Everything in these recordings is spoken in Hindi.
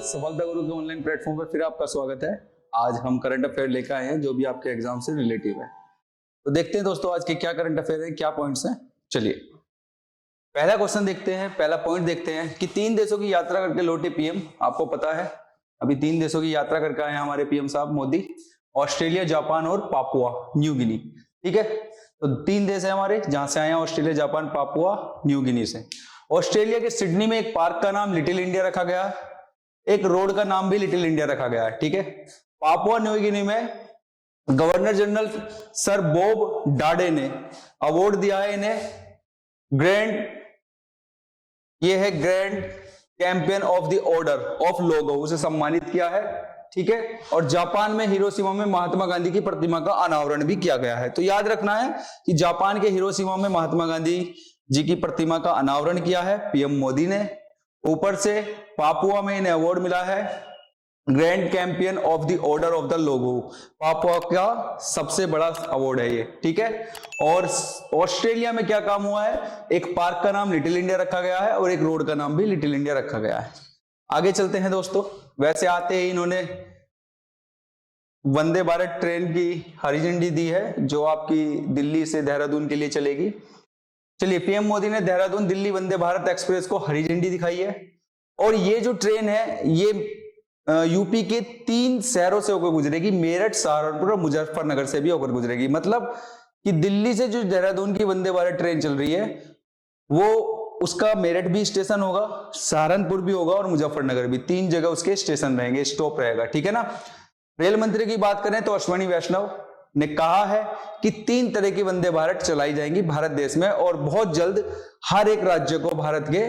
सफलता गुरु के ऑनलाइन प्लेटफॉर्म पर फिर आपका स्वागत है। आज हम करंट अफेयर लेकर आए हैं जो भी आपके एग्जाम से रिलेटिव है। तो देखते हैं दोस्तों आज के क्या करंट अफेयर है, क्या पॉइंट्स हैं। चलिए पहला क्वेश्चन देखते हैं, पहला पॉइंट देखते हैं कि 3 देशों की यात्रा करके लौटे पीएम। आपको पता है अभी 3 देशों की यात्रा करके आए हैं हमारे पीएम साहब मोदी, ऑस्ट्रेलिया, जापान और पापुआ न्यू गिनी। ठीक है, तो 3 देश है हमारे जहां से आए हैं, ऑस्ट्रेलिया, जापान, पापुआ न्यू गिनी से। ऑस्ट्रेलिया के सिडनी में एक पार्क का नाम लिटिल इंडिया रखा गया है, एक रोड का नाम भी लिटिल इंडिया रखा गया है। ठीक है, पापुआ न्यू गिनी में governor general sir Bob Dadae ने अवार्ड दिया है इन्हें, ये है grand champion of the order of Logohu, उसे सम्मानित किया है। ठीक है, और जापान में हिरोशिमा में महात्मा गांधी की प्रतिमा का अनावरण भी किया गया है। तो याद रखना है कि जापान के हिरोशिमा में महात्मा गांधी जी की प्रतिमा का अनावरण किया है पीएम मोदी ने। ऊपर से पापुआ में इन्हें अवार्ड मिला है grand champion of the order of the logo, Papua का सबसे बड़ा अवार्ड है ये। ठीक है, और ऑस्ट्रेलिया में क्या काम हुआ है, एक पार्क का नाम लिटिल इंडिया रखा गया है और एक रोड का नाम भी लिटिल इंडिया रखा गया है। आगे चलते हैं दोस्तों। वैसे आते ही इन्होंने वंदे भारत ट्रेन की हरी झंडी दी है जो आपकी दिल्ली से देहरादून के लिए चलेगी। चलिए, पीएम मोदी ने देहरादून दिल्ली वंदे भारत एक्सप्रेस को हरी झंडी दिखाई है और ये जो ट्रेन है ये यूपी के 3 शहरों से होकर गुजरेगी, मेरठ, सहारनपुर और मुजफ्फरनगर से भी होकर गुजरेगी। मतलब कि दिल्ली से जो देहरादून की वंदे भारत ट्रेन चल रही है वो उसका मेरठ भी स्टेशन होगा, सहारनपुर भी होगा और मुजफ्फरनगर भी, 3 जगह उसके स्टेशन रहेंगे, स्टॉप रहेगा। ठीक है ना। रेल मंत्री की बात करें तो अश्विनी वैष्णव ने कहा है कि 3 तरह की वंदे भारत चलाई जाएंगी भारत देश में और बहुत जल्द हर एक राज्य को भारत के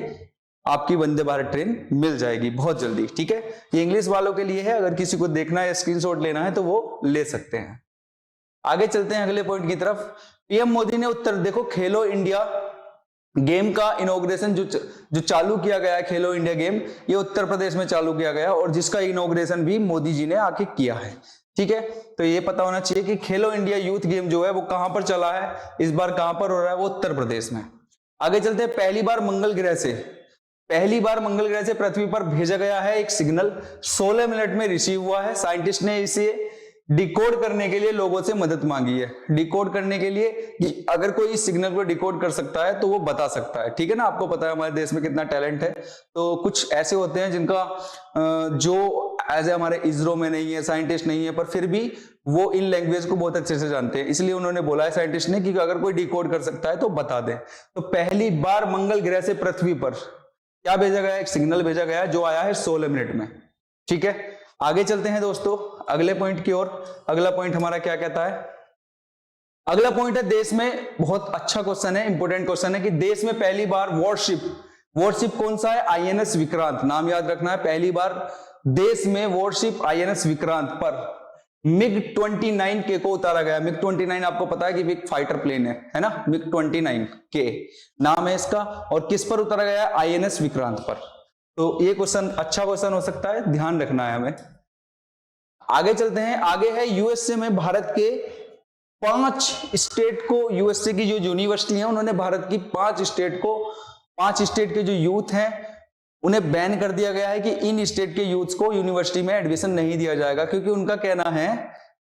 आपकी वंदे भारत ट्रेन मिल जाएगी बहुत जल्दी। ठीक है, ये इंग्लिश वालों के लिए है, अगर किसी को देखना है, स्क्रीनशॉट लेना है तो वो ले सकते हैं। आगे चलते हैं अगले पॉइंट की तरफ। पीएम मोदी ने देखो खेलो इंडिया गेम का इनॉग्रेशन जो चालू किया गया है, खेलो इंडिया गेम, ये उत्तर प्रदेश में चालू किया गया और जिसका इनॉग्रेशन भी मोदी जी ने आके किया है। ठीक है, तो ये पता होना चाहिए कि खेलो इंडिया यूथ गेम जो है वो कहां पर चला है, इस बार कहां पर हो रहा है, वो उत्तर प्रदेश में। आगे चलते हैं। पहली बार मंगल ग्रह से पृथ्वी पर भेजा गया है एक सिग्नल, 16 मिनट में रिसीव हुआ है। साइंटिस्ट ने इसे डिकोड करने के लिए लोगों से मदद मांगी है, डिकोड करने के लिए कि अगर कोई इस सिग्नल को डिकोड कर सकता है तो वो बता सकता है। ठीक है ना, आपको पता है हमारे देश में कितना टैलेंट है। तो कुछ ऐसे होते हैं जिनका जो एज ए हमारे इसरो में नहीं है, साइंटिस्ट नहीं है, पर फिर भी वो इन लैंग्वेज को बहुत अच्छे से जानते हैं, इसलिए उन्होंने बोला है साइंटिस्ट ने कि अगर कोई डिकोड कर सकता है तो बता दें। तो पहली बार मंगल ग्रह से पृथ्वी पर क्या भेजा गया, एक सिग्नल भेजा गया जो आया है 16 मिनट में। ठीक है, आगे चलते हैं दोस्तों अगले पॉइंट की ओर। अगला पॉइंट हमारा क्या कहता है, अगला पॉइंट है देश में, बहुत अच्छा क्वेश्चन है, इंपोर्टेंट क्वेश्चन है कि देश में पहली बार वॉरशिप कौन सा है, आईएनएस विक्रांत, नाम याद रखना है। पहली बार देश में वॉरशिप आईएनएस विक्रांत पर MiG-29 के को उतारा गया। MiG-29 आपको पता है कि एक फाइटर प्लेन है ना, MiG-29 के नाम है इसका, और किस पर उतारा गया है, आईएनएस विक्रांत पर। तो ये क्वेश्चन अच्छा क्वेश्चन हो सकता है, ध्यान रखना है हमें। आगे चलते हैं। आगे है यूएसए में भारत के 5 स्टेट को, यूएसए की जो यूनिवर्सिटी है उन्होंने भारत की 5 स्टेट के जो यूथ हैं उन्हें बैन कर दिया गया है कि इन स्टेट के यूथ को यूनिवर्सिटी में एडमिशन नहीं दिया जाएगा, क्योंकि उनका कहना है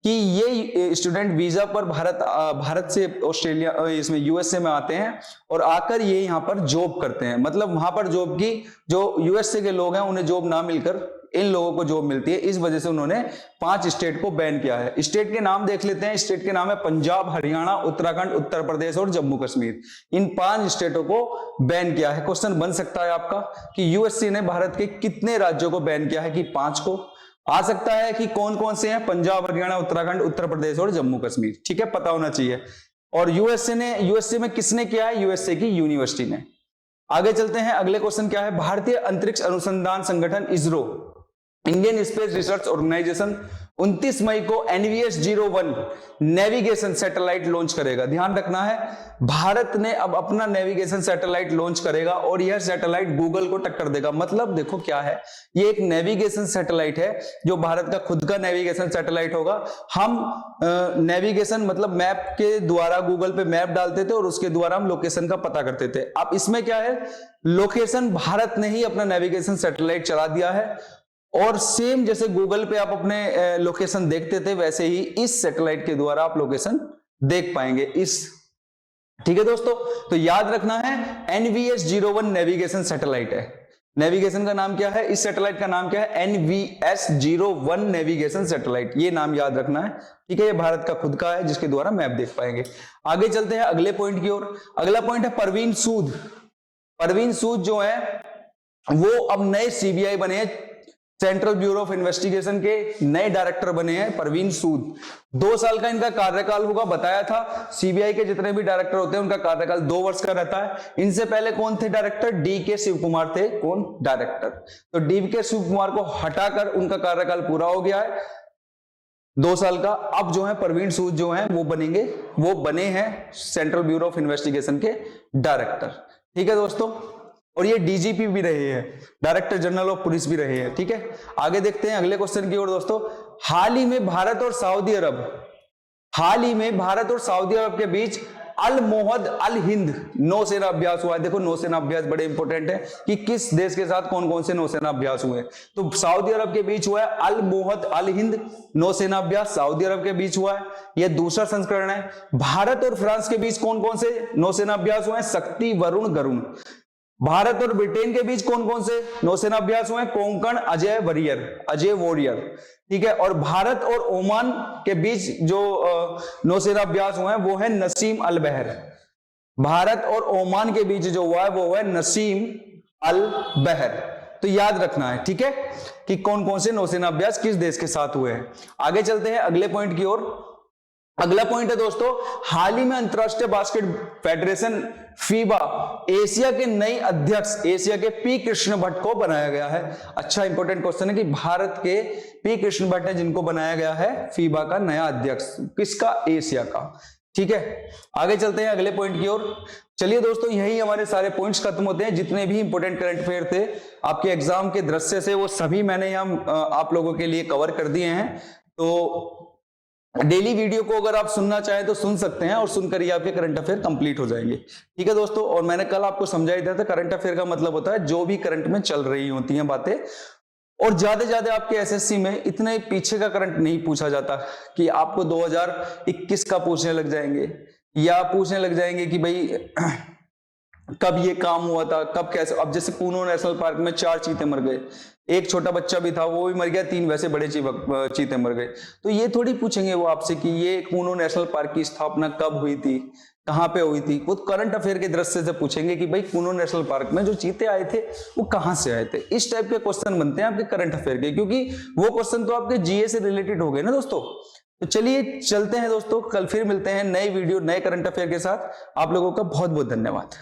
कि ये स्टूडेंट वीजा पर भारत से ऑस्ट्रेलिया इसमें यूएसए में आते हैं और आकर ये यहाँ पर जॉब करते हैं। मतलब वहां पर जॉब की जो यूएसए के लोग हैं उन्हें जॉब ना मिलकर इन लोगों को जॉब मिलती है, इस वजह से उन्होंने 5 स्टेट को बैन किया है। स्टेट के नाम देख लेते हैं। स्टेट के नाम है पंजाब, हरियाणा, उत्तराखंड, उत्तर प्रदेश और जम्मू कश्मीर। इन 5 स्टेटों को बैन किया है। क्वेश्चन बन सकता है आपका कि यूएसए ने भारत के कितने राज्यों को बैन किया है, कि 5 को। आ सकता है कि कौन कौन से हैं, पंजाब, हरियाणा, उत्तराखंड, उत्तर प्रदेश और जम्मू कश्मीर। ठीक है, पता होना चाहिए। और यूएसए में किसने किया है, यूएसए की यूनिवर्सिटी ने। आगे चलते हैं। अगले क्वेश्चन क्या है, भारतीय अंतरिक्ष अनुसंधान संगठन ISRO, Indian space research organisation 29 मई को NVS-01 नेविगेशन सैटेलाइट लॉन्च करेगा। ध्यान रखना है, भारत ने अब अपना नेविगेशन सैटेलाइट लॉन्च करेगा और यह सैटेलाइट गूगल को टक्कर देगा। मतलब देखो क्या है, ये एक नेविगेशन सैटेलाइट है जो भारत का खुद का नेविगेशन सैटेलाइट होगा। हम नेविगेशन मतलब मैप के द्वारा गूगल पे मैप डालते थे और उसके द्वारा हम लोकेशन का पता करते थे। अब इसमें क्या है, लोकेशन भारत ने ही अपना नेविगेशन सैटेलाइट चला दिया है और सेम जैसे गूगल पे आप अपने लोकेशन देखते थे वैसे ही इस सैटेलाइट के द्वारा आप लोकेशन देख पाएंगे इस। ठीक है दोस्तों, तो याद रखना है NVS-01 नेविगेशन सैटेलाइट है। नेविगेशन का नाम क्या है, इस सैटेलाइट का नाम क्या है, NVS-01 नेविगेशन सैटेलाइट, ये नाम याद रखना है। ठीक है, ये भारत का खुद का है जिसके द्वारा मैप देख पाएंगे। आगे चलते हैं अगले पॉइंट की ओर। अगला पॉइंट है परवीन सूद। परवीन सूद जो है वो अब नए CBI बने हैं, सेंट्रल ब्यूरो ऑफ इन्वेस्टिगेशन के नए डायरेक्टर बने हैं परवीन सूद। 2 साल का इनका कार्यकाल होगा, बताया था CBI के जितने भी डायरेक्टर होते हैं उनका कार्यकाल 2 वर्ष का रहता है। इनसे पहले कौन थे डायरेक्टर, DK शिव कुमार थे कौन डायरेक्टर, तो DK शिव कुमार को हटाकर उनका कार्यकाल पूरा हो गया है 2 साल का। अब जो है परवीन सूद जो है वो बने हैं सेंट्रल ब्यूरो ऑफ इन्वेस्टिगेशन के डायरेक्टर। ठीक है दोस्तों, और ये DGP भी रहे हैं, डायरेक्टर जनरल ऑफ पुलिस भी रहे हैं। ठीक है, आगे देखते हैं अगले क्वेश्चन की ओर दोस्तों। हाल ही में भारत और सऊदी अरब के बीच अल मोहद अल हिंद नौसेना अभ्यास हुआ है। देखो नौसेना अभ्यास बड़े इंपॉर्टेंट है कि किस देश के साथ कौन कौन से नौसेना अभ्यास हुए। तो सऊदी अरब के बीच हुआ है अल मोहद अल हिंद नौसेना अभ्यास, सऊदी अरब के बीच हुआ है, यह दूसरा संस्करण है। भारत और फ्रांस के बीच कौन कौन से नौसेना अभ्यास हुए हैं, शक्ति, वरुण, गरुण। भारत और ब्रिटेन के बीच कौन कौन से नौसेना अभ्यास हुए, कोंकण, अजय वॉरियर। ठीक है, और भारत और ओमान के बीच जो नौसेना अभ्यास हुए हैं वो है नसीम अल बहर। भारत और ओमान के बीच जो हुआ है वो है नसीम अल बहर। तो याद रखना है, ठीक है, कि कौन कौन से नौसेना अभ्यास किस देश के साथ हुए हैं। आगे चलते हैं अगले पॉइंट की ओर। अगला पॉइंट है दोस्तों, हाल ही में अंतरराष्ट्रीय बास्केट फेडरेशन फीबा एशिया के नए अध्यक्ष एशिया के पी कृष्ण भट्ट को बनाया गया है। अच्छा इंपॉर्टेंट क्वेश्चन है कि भारत के पी कृष्ण भट्ट है जिनको बनाया गया है फीबा का नया अध्यक्ष, किसका, एशिया का। ठीक है, आगे चलते हैं अगले पॉइंट की ओर। चलिए दोस्तों, यही हमारे सारे पॉइंट्स खत्म होते हैं। जितने भी इंपॉर्टेंट करंट अफेयर थे आपके एग्जाम के दृश्य से वो सभी मैंने यहाँ आप लोगों के लिए कवर कर दिए हैं। तो डेली वीडियो को अगर आप सुनना चाहें तो सुन सकते हैं और सुनकर ही आपके करंट अफेयर कंप्लीट हो जाएंगे। ठीक है दोस्तों, और मैंने कल आपको समझा ही दिया था करंट अफेयर का मतलब होता है जो भी करंट में चल रही होती हैं बातें। और ज्यादा आपके एसएससी में इतने पीछे का करंट नहीं पूछा जाता कि आपको 2021 का पूछने लग जाएंगे या पूछने लग जाएंगे कि भाई कब ये काम हुआ था, कब कैसे। अब जैसे कूनो नेशनल पार्क में 4 चीते मर गए, एक छोटा बच्चा भी था वो भी मर गया, 3 वैसे बड़े चीते मर गए। तो ये थोड़ी पूछेंगे वो आपसे कि ये कूनो नेशनल पार्क की स्थापना कब हुई थी, कहाँ पे हुई थी। वो करंट अफेयर के दृष्टि से पूछेंगे कि भाई कूनो नेशनल पार्क में जो चीते आए थे वो कहाँ से आए थे। इस टाइप के क्वेश्चन बनते हैं आपके करंट अफेयर के, क्योंकि वो क्वेश्चन तो आपके जीए से रिलेटेड हो गए ना दोस्तों। तो चलिए चलते हैं दोस्तों, कल फिर मिलते हैं नए वीडियो नए करंट अफेयर के साथ। आप लोगों का बहुत बहुत धन्यवाद।